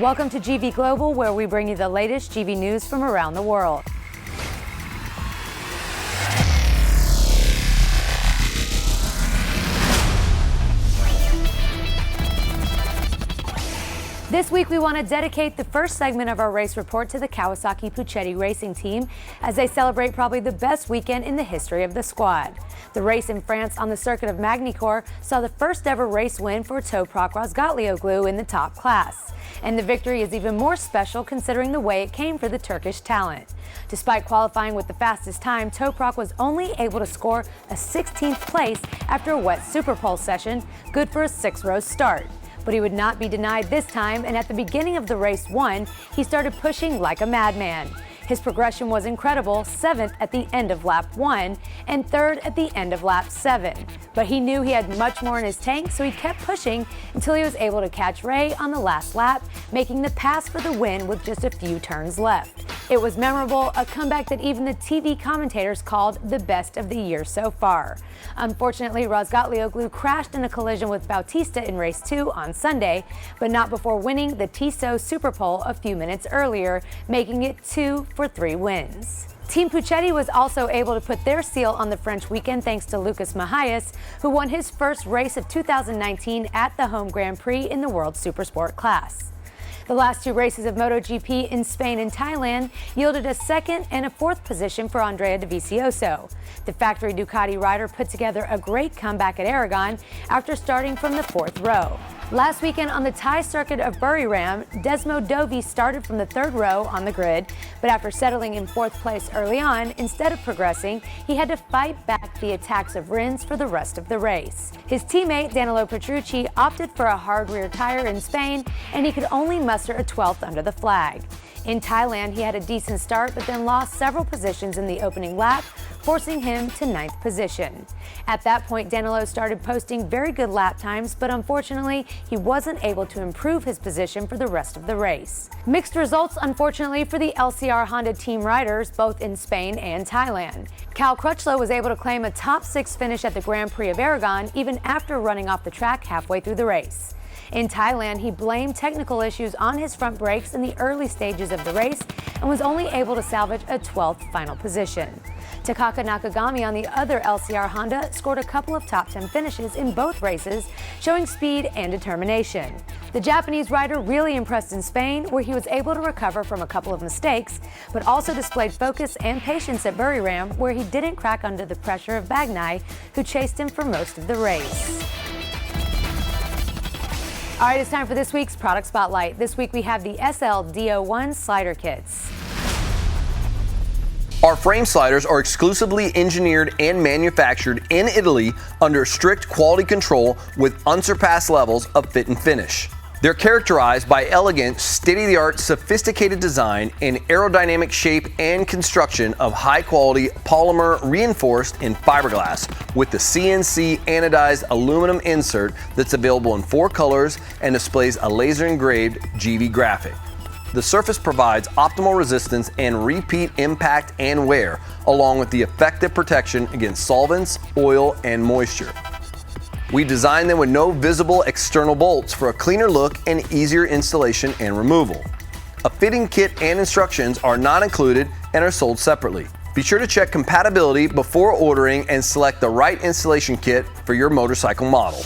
Welcome to Givi Global, where we bring you the latest Givi news from around the world. This week, we want to dedicate the first segment of our race report to the Kawasaki Puccetti racing team as they celebrate probably the best weekend in the history of the squad. The race in France on the circuit of Magny-Cours saw the first ever race win for Toprak Razgatlioglu in the top class. And the victory is even more special considering the way it came for the Turkish talent. Despite qualifying with the fastest time, Toprak was only able to score a 16th place after a wet Superpole session, good for a 6-row start. But he would not be denied this time, and at the beginning of the race 1, he started pushing like a madman. His progression was incredible, 7th at the end of lap 1 and 3rd at the end of lap 7. But he knew he had much more in his tank, so he kept pushing until he was able to catch Ray on the last lap, making the pass for the win with just a few turns left. It was memorable, a comeback that even the TV commentators called the best of the year so far. Unfortunately, Razgatlioglu crashed in a collision with Bautista in race 2 on Sunday, but not before winning the Tissot Superpole a few minutes earlier, making it 2 for 3 wins. Team Puccetti was also able to put their seal on the French weekend thanks to Lucas Mahias, who won his first race of 2019 at the home Grand Prix in the World Supersport class. The last 2 races of MotoGP in Spain and Thailand yielded a 2nd and a 4th position for Andrea Dovizioso. The factory Ducati rider put together a great comeback at Aragon after starting from the 4th row. Last weekend on the Thai circuit of Buriram, Desmo Dovi started from the 3rd row on the grid, but after settling in 4th place early on, instead of progressing, he had to fight back the attacks of Rins for the rest of the race. His teammate Danilo Petrucci opted for a hard rear tire in Spain, and he could only muster a 12th under the flag. In Thailand, he had a decent start, but then lost several positions in the opening lap, forcing him to 9th position. At that point, Danilo started posting very good lap times, but unfortunately, he wasn't able to improve his position for the rest of the race. Mixed results, unfortunately, for the LCR Honda team riders, both in Spain and Thailand. Cal Crutchlow was able to claim a top 6 finish at the Grand Prix of Aragon, even after running off the track halfway through the race. In Thailand, he blamed technical issues on his front brakes in the early stages of the race and was only able to salvage a 12th final position. Takaka Nakagami on the other LCR Honda scored a couple of top 10 finishes in both races, showing speed and determination. The Japanese rider really impressed in Spain, where he was able to recover from a couple of mistakes, but also displayed focus and patience at Buriram, where he didn't crack under the pressure of Bagnaia, who chased him for most of the race. All right, it's time for this week's Product Spotlight. This week we have the SL-DO1 slider kits. Our frame sliders are exclusively engineered and manufactured in Italy under strict quality control with unsurpassed levels of fit and finish. They're characterized by elegant, state-of-the-art, sophisticated design and aerodynamic shape and construction of high-quality polymer reinforced in fiberglass with the CNC anodized aluminum insert that's available in 4 colors and displays a laser-engraved Givi graphic. The surface provides optimal resistance and repeat impact and wear, along with the effective protection against solvents, oil, and moisture. We designed them with no visible external bolts for a cleaner look and easier installation and removal. A fitting kit and instructions are not included and are sold separately. Be sure to check compatibility before ordering and select the right installation kit for your motorcycle model.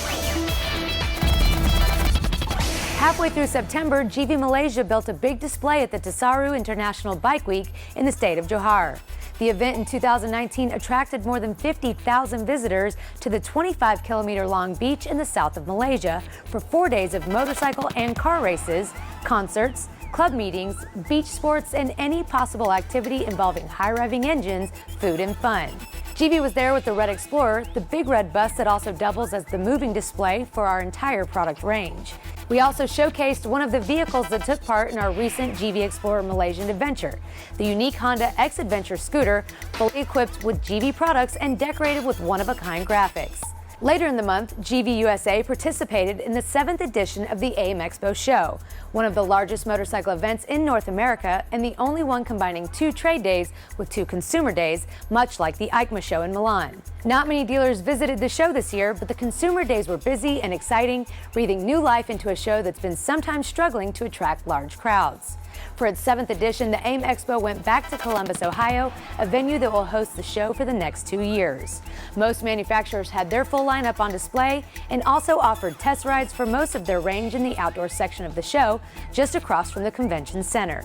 Halfway through September, Givi Malaysia built a big display at the Desaru International Bike Week in the state of Johor. The event in 2019 attracted more than 50,000 visitors to the 25-kilometer-long beach in the south of Malaysia for 4 days of motorcycle and car races, concerts, club meetings, beach sports, and any possible activity involving high-revving engines, food, and fun. Givi was there with the Red Explorer, the big red bus that also doubles as the moving display for our entire product range. We also showcased one of the vehicles that took part in our recent Givi Explorer Malaysian adventure, the unique Honda X-Adventure scooter, fully equipped with Givi products and decorated with one-of-a-kind graphics. Later in the month, Givi USA participated in the 7th edition of the AIM Expo show, one of the largest motorcycle events in North America and the only one combining 2 trade days with 2 consumer days, much like the EICMA show in Milan. Not many dealers visited the show this year, but the consumer days were busy and exciting, breathing new life into a show that's been sometimes struggling to attract large crowds. For its 7th edition, the AIM Expo went back to Columbus, Ohio, a venue that will host the show for the next 2 years. Most manufacturers had their full lineup on display and also offered test rides for most of their range in the outdoor section of the show, just across from the convention center.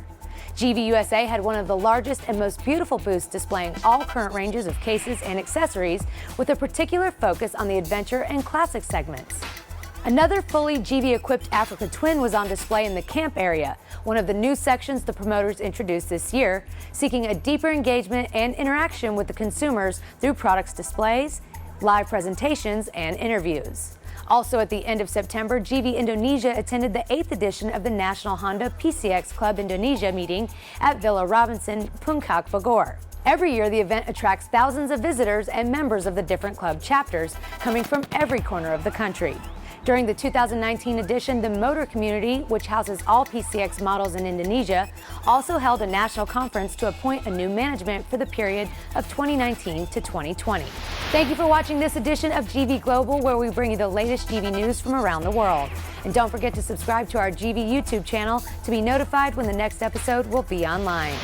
Givi USA had one of the largest and most beautiful booths displaying all current ranges of cases and accessories, with a particular focus on the adventure and classic segments. Another fully Givi-equipped Africa Twin was on display in the camp area, one of the new sections the promoters introduced this year, seeking a deeper engagement and interaction with the consumers through products displays, live presentations, and interviews. Also at the end of September, Givi Indonesia attended the 8th edition of the National Honda PCX Club Indonesia meeting at Villa Robinson, Puncak, Bogor. Every year, the event attracts thousands of visitors and members of the different club chapters coming from every corner of the country. During the 2019 edition, the motor community, which houses all PCX models in Indonesia, also held a national conference to appoint a new management for the period of 2019 to 2020. Thank you for watching this edition of Givi Global, where we bring you the latest Givi news from around the world. And don't forget to subscribe to our Givi YouTube channel to be notified when the next episode will be online.